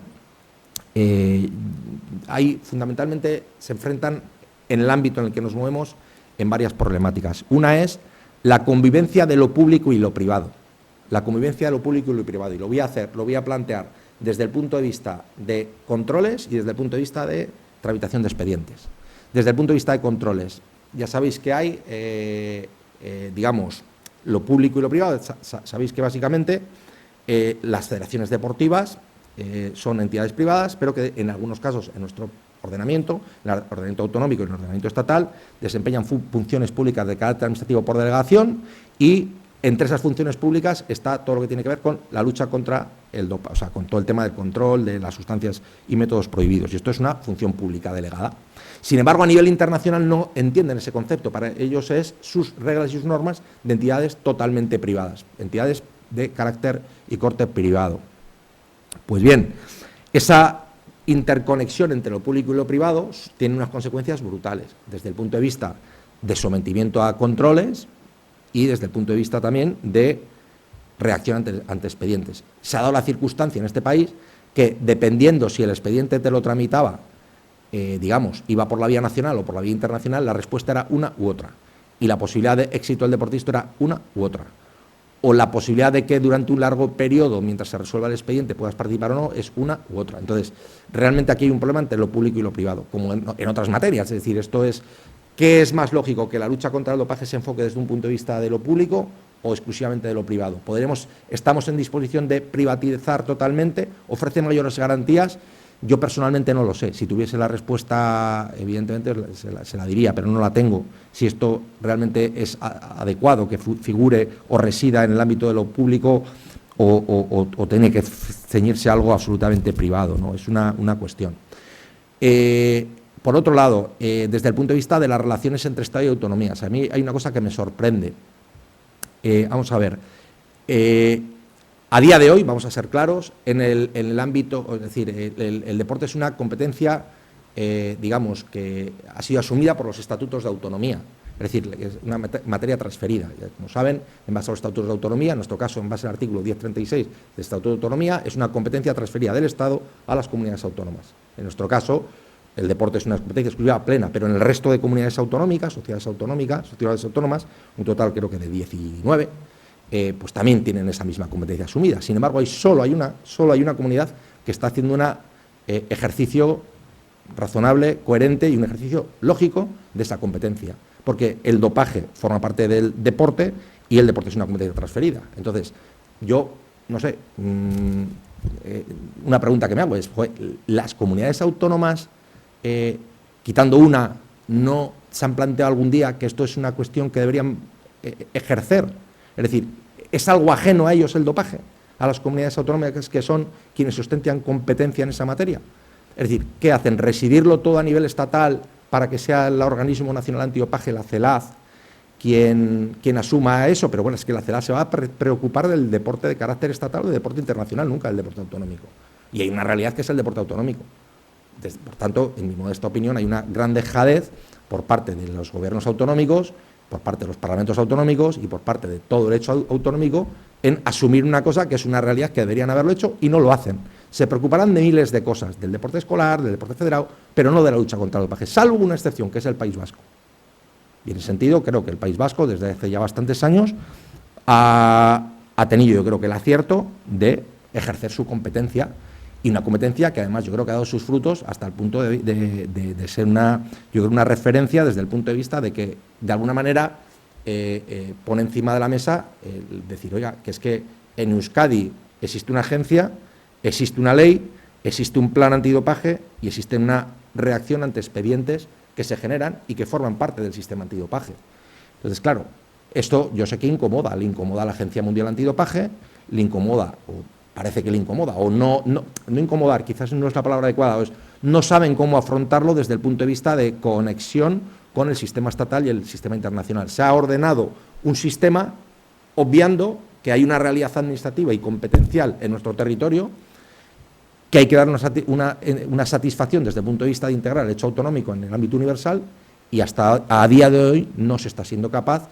fundamentalmente se enfrentan en el ámbito en el que nos movemos en varias problemáticas. Una es la convivencia de lo público y lo privado. La convivencia de lo público y lo privado. Y lo voy a plantear desde el punto de vista de controles y desde el punto de vista de tramitación de expedientes. Desde el punto de vista de controles, ya sabéis que hay, digamos, lo público y lo privado. Sabéis que básicamente las federaciones deportivas son entidades privadas, pero que en algunos casos, en nuestro ordenamiento, en el ordenamiento autonómico y en el ordenamiento estatal, desempeñan funciones públicas de carácter administrativo por delegación, y entre esas funciones públicas está todo lo que tiene que ver con la lucha contra el dopaje, o sea, con todo el tema del control de las sustancias y métodos prohibidos. Y esto es una función pública delegada. Sin embargo, a nivel internacional no entienden ese concepto. Para ellos es sus reglas y sus normas de entidades totalmente privadas, entidades de carácter y corte privado. Pues bien, esa interconexión entre lo público y lo privado tiene unas consecuencias brutales, desde el punto de vista de sometimiento a controles y desde el punto de vista también de reacción ante expedientes. Se ha dado la circunstancia en este país que, dependiendo si el expediente te lo tramitaba, digamos, iba por la vía nacional o por la vía internacional, la respuesta era una u otra. Y la posibilidad de éxito del deportista era una u otra. O la posibilidad de que durante un largo periodo, mientras se resuelva el expediente, puedas participar o no, es una u otra. Entonces, realmente aquí hay un problema entre lo público y lo privado, como en otras materias. Es decir, esto es, ¿qué es más lógico? ¿Que la lucha contra el dopaje se enfoque desde un punto de vista de lo público o exclusivamente de lo privado? ¿Estamos en disposición de privatizar totalmente? ¿Ofrece mayores garantías? Yo personalmente no lo sé. Si tuviese la respuesta, evidentemente se la diría, pero no la tengo. Si esto realmente es adecuado que figure o resida en el ámbito de lo público o tiene que ceñirse a algo absolutamente privado, ¿no? Es una cuestión. Por otro lado, desde el punto de vista de las relaciones entre Estado y autonomías, a mí hay una cosa que me sorprende. Vamos a ver. A día de hoy, vamos a ser claros, en el ámbito, es decir, el deporte es una competencia, digamos, que ha sido asumida por los estatutos de autonomía, es decir, es una materia transferida. Como saben, en base a los estatutos de autonomía, en nuestro caso, en base al artículo 1036 del Estatuto de Autonomía, es una competencia transferida del Estado a las comunidades autónomas. En nuestro caso, el deporte es una competencia exclusiva plena, pero en el resto de comunidades autonómicas, sociedades autónomas, un total creo que de 19, pues también tienen esa misma competencia asumida. Sin embargo, solo hay una comunidad que está haciendo un ejercicio razonable, coherente y un ejercicio lógico de esa competencia, porque el dopaje forma parte del deporte y el deporte es una competencia transferida. Entonces, yo, no sé, una pregunta que me hago es, ¿las comunidades autónomas, quitando una, no se han planteado algún día que esto es una cuestión que deberían ejercer? Es decir, ¿es algo ajeno a ellos el dopaje? A las comunidades autónomas que son quienes ostentan competencia en esa materia. Es decir, ¿qué hacen? ¿Residirlo todo a nivel estatal para que sea el Organismo Nacional Antidopaje, la CELAD, quien asuma eso? Pero bueno, es que la CELAD se va a preocupar del deporte de carácter estatal o de deporte internacional, nunca del deporte autonómico. Y hay una realidad que es el deporte autonómico. Por tanto, en mi modesta opinión, hay una gran dejadez por parte de los gobiernos autonómicos, por parte de los parlamentos autonómicos y por parte de todo el hecho autonómico en asumir una cosa que es una realidad que deberían haberlo hecho y no lo hacen. Se preocuparán de miles de cosas, del deporte escolar, del deporte federado, pero no de la lucha contra el dopaje, salvo una excepción, que es el País Vasco. Y en ese sentido, creo que el País Vasco, desde hace ya bastantes años, ha tenido, yo creo que el acierto de ejercer su competencia, y una competencia que además yo creo que ha dado sus frutos hasta el punto de ser una referencia desde el punto de vista de que, de alguna manera, pone encima de la mesa decir, oiga, que es que en Euskadi existe una agencia, existe una ley, existe un plan antidopaje y existe una reacción ante expedientes que se generan y que forman parte del sistema antidopaje. Entonces, claro, esto yo sé que incomoda, le incomoda a la Agencia Mundial Antidopaje, le incomoda, o parece que le incomoda, o no incomodar, quizás no es la palabra adecuada, no saben cómo afrontarlo desde el punto de vista de conexión con el sistema estatal y el sistema internacional. Se ha ordenado un sistema obviando que hay una realidad administrativa y competencial en nuestro territorio, que hay que dar una satisfacción desde el punto de vista de integrar el hecho autonómico en el ámbito universal, y hasta a día de hoy no se está siendo capaz,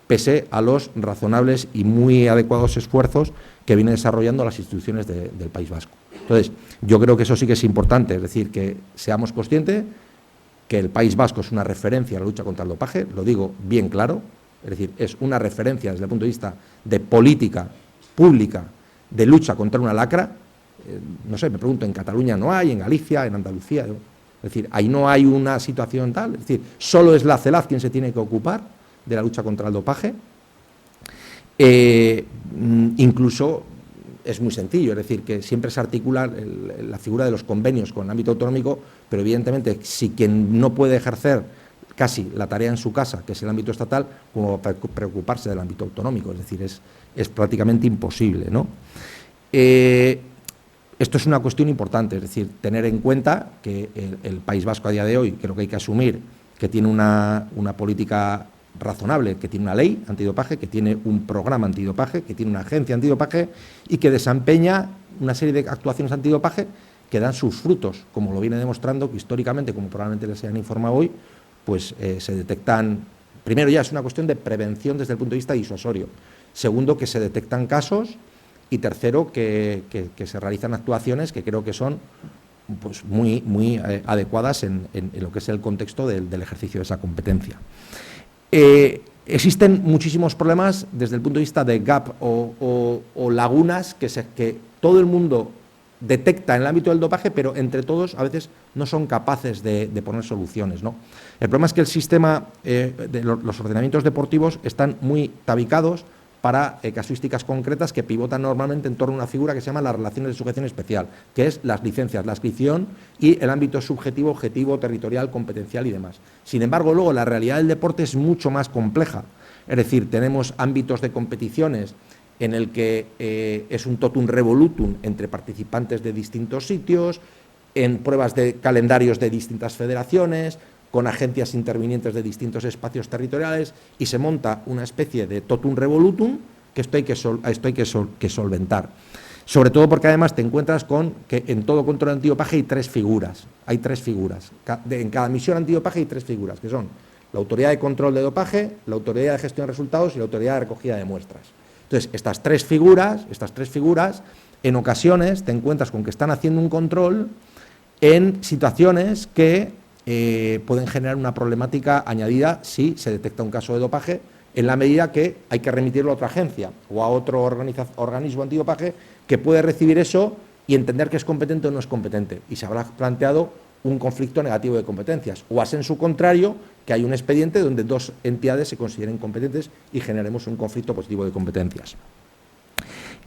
pese a los razonables y muy adecuados esfuerzos que vienen desarrollando las instituciones del País Vasco. Entonces, yo creo que eso sí que es importante, es decir, que seamos conscientes que el País Vasco es una referencia en la lucha contra el dopaje, lo digo bien claro, es decir, es una referencia desde el punto de vista de política pública de lucha contra una lacra. No sé, me pregunto, en Cataluña no hay, en Galicia, en Andalucía, es decir, ahí no hay una situación tal, es decir, solo es la CELAZ quien se tiene que ocupar de la lucha contra el dopaje. Incluso es muy sencillo, es decir, que siempre se articula la figura de los convenios con el ámbito autonómico, pero evidentemente si quien no puede ejercer casi la tarea en su casa, que es el ámbito estatal, como preocuparse del ámbito autonómico, es decir, es prácticamente imposible, ¿no? Esto es una cuestión importante, es decir, tener en cuenta que el País Vasco a día de hoy, creo que hay que asumir que tiene una política razonable, que tiene una ley antidopaje, que tiene un programa antidopaje, que tiene una agencia antidopaje y que desempeña una serie de actuaciones antidopaje que dan sus frutos, como lo viene demostrando que históricamente, como probablemente les hayan informado hoy, pues se detectan, primero ya es una cuestión de prevención desde el punto de vista disuasorio, segundo que se detectan casos y tercero que se realizan actuaciones que creo que son pues muy adecuadas en lo que es el contexto del ejercicio de esa competencia. Existen muchísimos problemas desde el punto de vista de gap o lagunas que todo el mundo detecta en el ámbito del dopaje, pero entre todos a veces no son capaces de poner soluciones, ¿no? El problema es que el sistema de los ordenamientos deportivos están muy tabicados para casuísticas concretas que pivotan normalmente en torno a una figura que se llama las relaciones de sujeción especial, que es las licencias, la adscripción y el ámbito subjetivo, objetivo, territorial, competencial y demás. Sin embargo, luego la realidad del deporte es mucho más compleja, es decir, tenemos ámbitos de competiciones en el que es un totum revolutum entre participantes de distintos sitios, en pruebas de calendarios de distintas federaciones, con agencias intervinientes de distintos espacios territoriales, y se monta una especie de totum revolutum que esto hay que solventar. Sobre todo porque además te encuentras con que en todo control antidopaje hay tres figuras. En cada misión antidopaje hay tres figuras, que son la autoridad de control de dopaje, la autoridad de gestión de resultados y la autoridad de recogida de muestras. Entonces, estas tres figuras, en ocasiones te encuentras con que están haciendo un control en situaciones que pueden generar una problemática añadida si se detecta un caso de dopaje, en la medida que hay que remitirlo a otra agencia o a otro organismo antidopaje que puede recibir eso y entender que es competente o no es competente, y se habrá planteado un conflicto negativo de competencias, o en su contrario, que hay un expediente donde dos entidades se consideren competentes y generemos un conflicto positivo de competencias.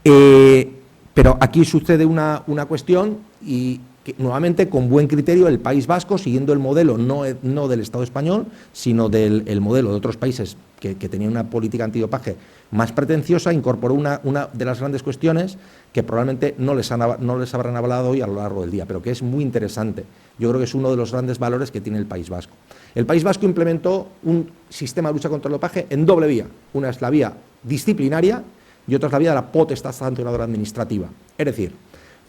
Pero aquí sucede una cuestión, y que, nuevamente, con buen criterio, el País Vasco, siguiendo el modelo no del Estado español, sino del modelo de otros países que tenían una política antidopaje más pretenciosa, incorporó una de las grandes cuestiones que probablemente no les habrán hablado hoy a lo largo del día, pero que es muy interesante. Yo creo que es uno de los grandes valores que tiene el País Vasco. El País Vasco implementó un sistema de lucha contra el dopaje en doble vía. Una es la vía disciplinaria y otra es la vía de la potestad sancionadora administrativa. Es decir,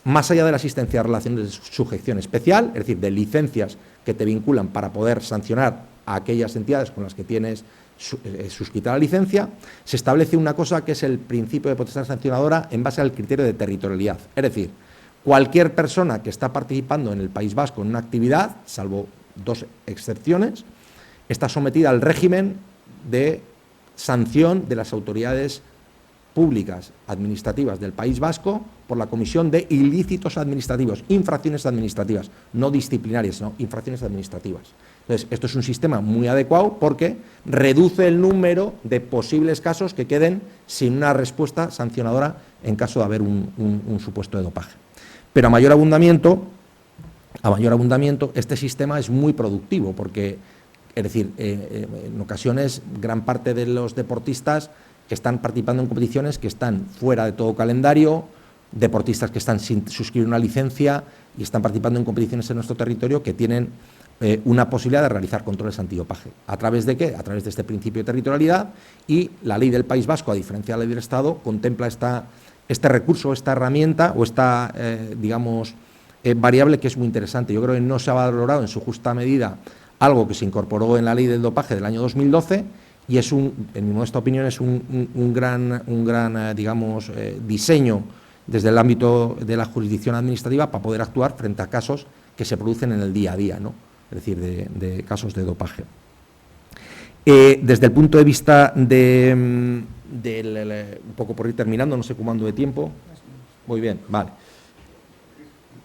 más allá de la asistencia a relaciones de sujeción especial, es decir, de licencias que te vinculan para poder sancionar a aquellas entidades con las que tienes suscrita la licencia, se establece una cosa que es el principio de potestad sancionadora en base al criterio de territorialidad. Es decir, cualquier persona que está participando en el País Vasco en una actividad, salvo dos excepciones, está sometida al régimen de sanción de las autoridades públicas administrativas del País Vasco por la comisión de ilícitos administrativos, infracciones administrativas, no disciplinarias, sino infracciones administrativas. Entonces, esto es un sistema muy adecuado porque reduce el número de posibles casos que queden sin una respuesta sancionadora en caso de haber un supuesto de dopaje. Pero a mayor abundamiento, este sistema es muy productivo porque, es decir, en ocasiones gran parte de los deportistas están participando en competiciones que están fuera de todo calendario, deportistas que están sin suscribir una licencia y están participando en competiciones en nuestro territorio que tienen una posibilidad de realizar controles antidopaje. ¿A través de qué? A través de este principio de territorialidad, y la ley del País Vasco, a diferencia de la ley del Estado, contempla este recurso, esta herramienta o esta, variable que es muy interesante. Yo creo que no se ha valorado en su justa medida algo que se incorporó en la ley del dopaje del año 2012 y es en mi modesta opinión, es un gran diseño desde el ámbito de la jurisdicción administrativa para poder actuar frente a casos que se producen en el día a día, ¿no? Es decir, de casos de dopaje. Desde el punto de vista un poco por ir terminando, no sé cómo ando de tiempo. Muy bien, vale.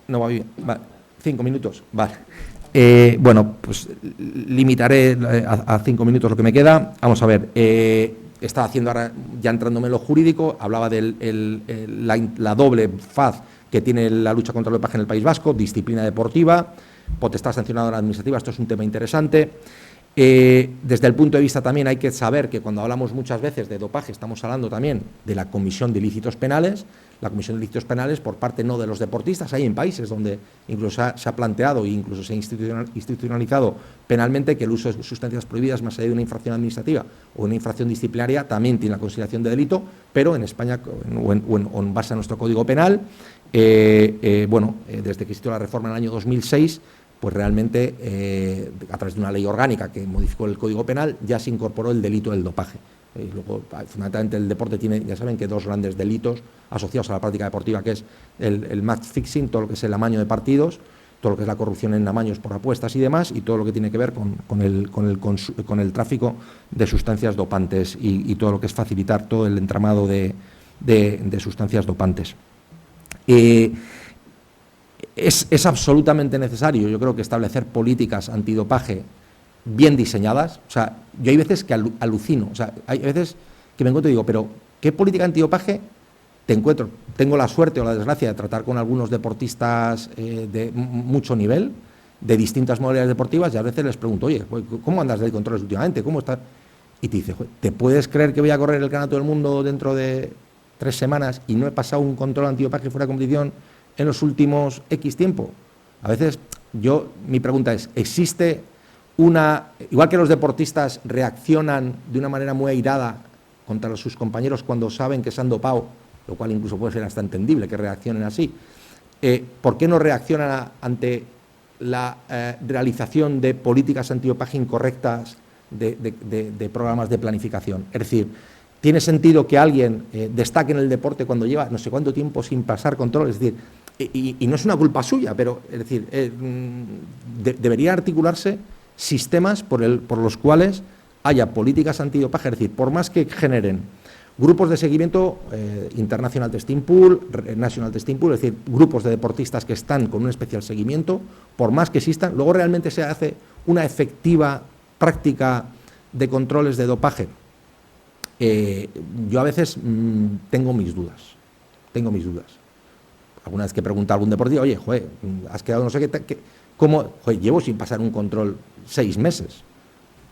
No va bien, vale. 5 minutos, vale. Bueno, pues limitaré a 5 minutos lo que me queda. Vamos a ver, estaba haciendo ahora, ya entrándome en lo jurídico, hablaba de la doble faz que tiene la lucha contra el dopaje en el País Vasco: disciplina deportiva, potestad sancionadora administrativa. Esto es un tema interesante. Desde el punto de vista también hay que saber que cuando hablamos muchas veces de dopaje estamos hablando también de la comisión de ilícitos penales. La comisión de ilícitos penales por parte no de los deportistas. Hay en países donde incluso se ha planteado e incluso se ha institucionalizado penalmente que el uso de sustancias prohibidas, más allá de una infracción administrativa o una infracción disciplinaria, también tiene la consideración de delito, pero en España o en base a nuestro Código Penal, desde que existió la reforma en el año 2006, pues realmente a través de una ley orgánica que modificó el Código Penal ya se incorporó el delito del dopaje. Y luego, fundamentalmente, el deporte tiene, ya saben, que dos grandes delitos asociados a la práctica deportiva, que es el match fixing, todo lo que es el amaño de partidos, todo lo que es la corrupción en amaños por apuestas y demás, y todo lo que tiene que ver con el tráfico de sustancias dopantes y todo lo que es facilitar todo el entramado de sustancias dopantes. Es absolutamente necesario, yo creo, que establecer políticas antidopaje bien diseñadas. O sea, yo hay veces que alucino, o sea, hay veces que me encuentro y digo, pero ¿qué política antidopaje te encuentro? Tengo la suerte o la desgracia de tratar con algunos deportistas de mucho nivel, de distintas modalidades deportivas, y a veces les pregunto, oye, ¿cómo andas de controles últimamente? ¿Cómo estás? Y te dice, ¿te puedes creer que voy a correr el Campeonato del Mundo dentro de 3 semanas y no he pasado un control antidopaje fuera de competición en los últimos X tiempo? A veces mi pregunta es, ¿existe igual que los deportistas reaccionan de una manera muy airada contra sus compañeros cuando saben que se han dopado, lo cual incluso puede ser hasta entendible que reaccionen así, ¿por qué no reaccionan ante la realización de políticas antidopaje incorrectas de programas de planificación? Es decir, ¿tiene sentido que alguien destaque en el deporte cuando lleva no sé cuánto tiempo sin pasar control? Es decir, y no es una culpa suya, pero es decir, debería articularse sistemas por los cuales haya políticas antidopaje, es decir, por más que generen grupos de seguimiento, International Testing Pool, National Testing Pool, es decir, grupos de deportistas que están con un especial seguimiento, por más que existan, luego realmente se hace una efectiva práctica de controles de dopaje. Yo a veces tengo mis dudas. Alguna vez que pregunta a algún deportista, oye, joder, has quedado no sé qué, ¿cómo? Joder, llevo sin pasar un control 6 meses.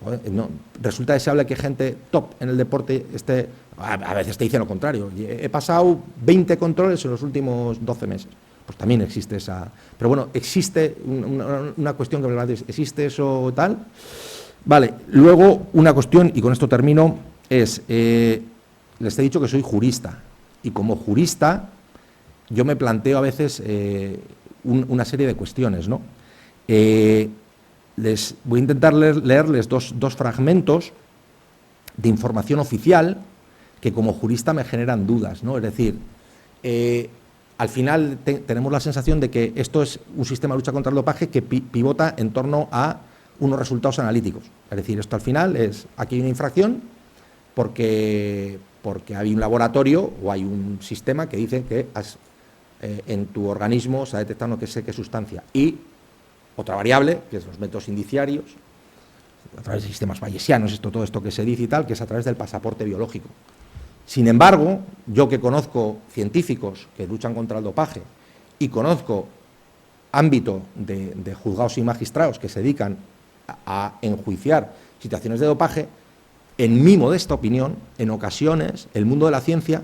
Joder, no, resulta deseable que gente top en el deporte a veces te dicen lo contrario. He pasado 20 controles en los últimos 12 meses. Pues también existe esa... Pero bueno, existe una cuestión que me planteas, ¿existe eso tal? Vale, luego una cuestión, y con esto termino, es, les he dicho que soy jurista, y como jurista yo me planteo a veces una serie de cuestiones, ¿no? Les voy a intentar leerles dos fragmentos de información oficial que como jurista me generan dudas, ¿no? Es decir, al final tenemos la sensación de que esto es un sistema de lucha contra el dopaje que pivota en torno a unos resultados analíticos. Es decir, esto al final es, aquí hay una infracción porque hay un laboratorio o hay un sistema que dice que en tu organismo se ha detectado no sé qué sustancia. Y otra variable, que es los métodos indiciarios, a través de sistemas bayesianos, todo esto que se dice y tal, que es a través del pasaporte biológico. Sin embargo, yo que conozco científicos que luchan contra el dopaje y conozco ámbito de juzgados y magistrados que se dedican a enjuiciar situaciones de dopaje, en mi modesta opinión, en ocasiones, el mundo de la ciencia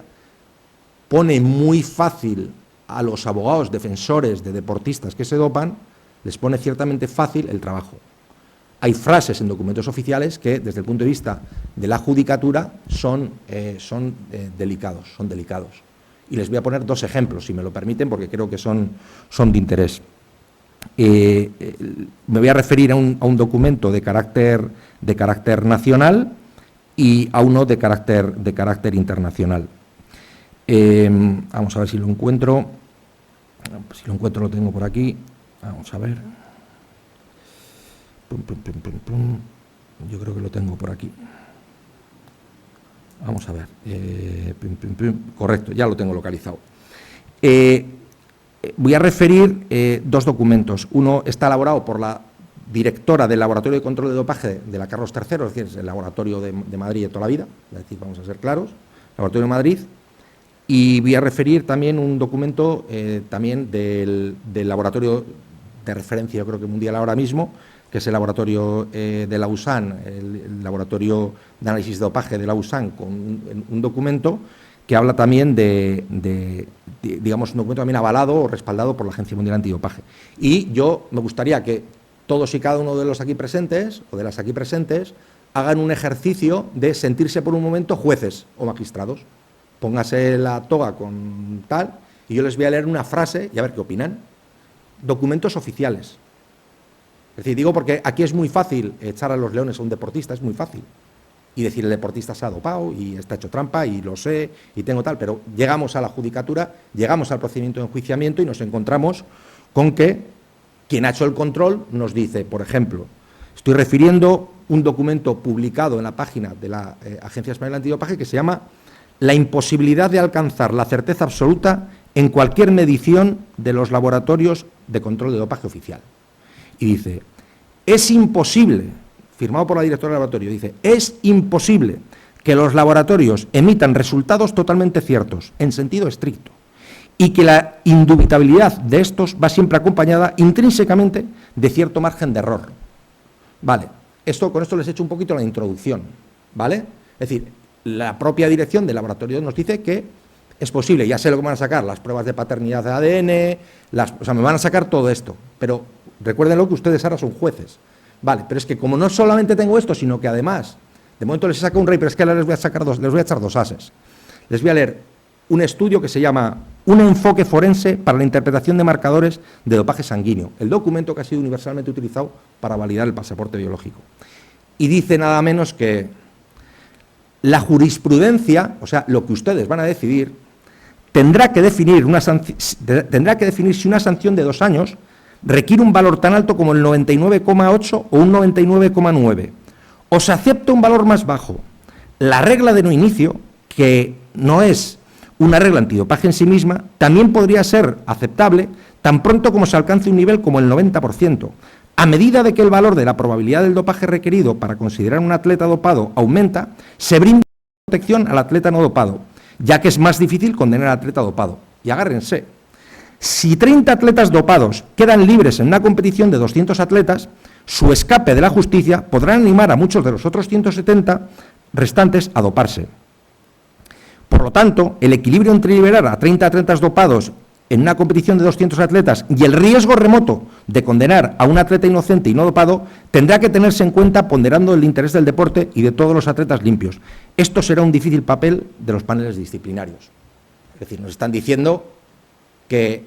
pone muy fácil a los abogados defensores de deportistas que se dopan les pone ciertamente fácil el trabajo. Hay frases en documentos oficiales que, desde el punto de vista de la judicatura, son delicados. Y les voy a poner 2 ejemplos, si me lo permiten, porque creo que son de interés. Me voy a referir a un documento de carácter nacional y a uno de carácter internacional. Vamos a ver si lo encuentro. Si lo encuentro, lo tengo por aquí. Vamos a ver. Yo creo que lo tengo por aquí. Vamos a ver. Correcto, ya lo tengo localizado. Voy a referir 2 documentos. Uno está elaborado por la directora del Laboratorio de Control de Dopaje de la Carlos III, es decir, es el laboratorio de Madrid de toda la vida, es decir, vamos a ser claros, Laboratorio de Madrid. Y voy a referir también un documento también del laboratorio de referencia, yo creo que mundial ahora mismo, que es el laboratorio de la USAN, el laboratorio de análisis de dopaje de la USAN, con un documento que habla también digamos, un documento también avalado o respaldado por la Agencia Mundial Antidopaje. Y yo me gustaría que todos y cada uno de los aquí presentes, o de las aquí presentes, hagan un ejercicio de sentirse por un momento jueces o magistrados. Póngase la toga con tal, y yo les voy a leer una frase y a ver qué opinan. Documentos oficiales. Es decir, digo porque aquí es muy fácil echar a los leones a un deportista, es muy fácil. Y decir, el deportista se ha dopado y está hecho trampa y lo sé y tengo tal, pero llegamos a la judicatura, llegamos al procedimiento de enjuiciamiento y nos encontramos con que quien ha hecho el control nos dice, por ejemplo, estoy refiriendo un documento publicado en la página de la Agencia Española Antidopaje que se llama La imposibilidad de alcanzar la certeza absoluta en cualquier medición de los laboratorios de control de dopaje oficial. Y dice, es imposible, firmado por la directora del laboratorio, dice, es imposible que los laboratorios emitan resultados totalmente ciertos, en sentido estricto, y que la indubitabilidad de estos va siempre acompañada intrínsecamente de cierto margen de error. Vale, con esto les he hecho un poquito la introducción, ¿vale? Es decir, la propia dirección del laboratorio nos dice que es posible, ya sé lo que van a sacar, las pruebas de paternidad de ADN, o sea, me van a sacar todo esto, pero recuérdenlo que ustedes ahora son jueces. Vale, pero es que como no solamente tengo esto, sino que además, de momento les he sacado un rey, pero es que ahora les voy a echar 2 ases. Les voy a leer un estudio que se llama Un enfoque forense para la interpretación de marcadores de dopaje sanguíneo, el documento que ha sido universalmente utilizado para validar el pasaporte biológico. Y dice nada menos que la jurisprudencia, o sea, lo que ustedes van a decidir, tendrá que definir si una sanción de 2 años requiere un valor tan alto como el 99,8 o un 99,9, o se acepta un valor más bajo. La regla de no inicio, que no es una regla antidopaje en sí misma, también podría ser aceptable tan pronto como se alcance un nivel como el 90%. A medida de que el valor de la probabilidad del dopaje requerido para considerar un atleta dopado aumenta, se brinda protección al atleta no dopado, ya que es más difícil condenar al atleta dopado. Y agárrense, si 30 atletas dopados quedan libres en una competición de 200 atletas, su escape de la justicia podrá animar a muchos de los otros 170 restantes a doparse. Por lo tanto, el equilibrio entre liberar a 30 atletas dopados en una competición de 200 atletas y el riesgo remoto de condenar a un atleta inocente y no dopado tendrá que tenerse en cuenta ponderando el interés del deporte y de todos los atletas limpios. Esto será un difícil papel de los paneles disciplinarios. Es decir, nos están diciendo que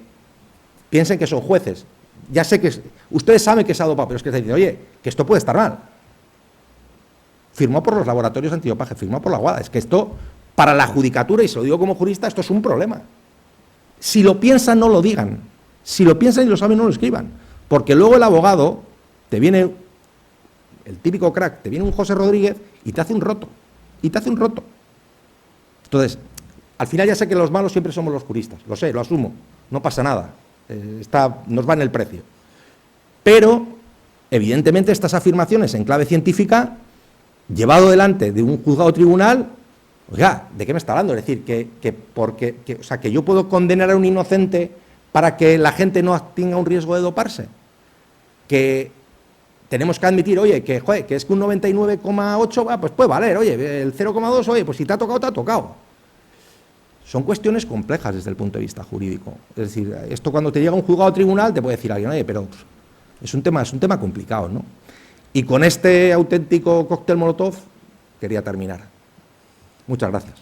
piensen que son jueces. Ya sé que ustedes saben que se ha dopado, pero es que están diciendo, oye, que esto puede estar mal. Firmó por los laboratorios antidopaje, firmó por la WADA. Es que esto, para la judicatura, y se lo digo como jurista, esto es un problema. Si lo piensan, no lo digan. Si lo piensan y lo saben, no lo escriban. Porque luego el abogado, te viene, el típico crack, te viene un José Rodríguez y te hace un roto. Y te hace un roto. Entonces, al final ya sé que los malos siempre somos los juristas. Lo sé, lo asumo. No pasa nada. Nos va en el precio. Pero, evidentemente, estas afirmaciones en clave científica, llevado delante de un juzgado tribunal, oiga, ¿de qué me está hablando? Es decir, que yo puedo condenar a un inocente para que la gente no tenga un riesgo de doparse. Que tenemos que admitir, oye, que es que un 99,8, pues puede valer, oye, el 0,2, oye, pues si te ha tocado, te ha tocado. Son cuestiones complejas desde el punto de vista jurídico. Es decir, esto cuando te llega a un juzgado tribunal te puede decir alguien, oye, pero Es un tema complicado, ¿no? Y con este auténtico cóctel Molotov quería terminar. Muchas gracias.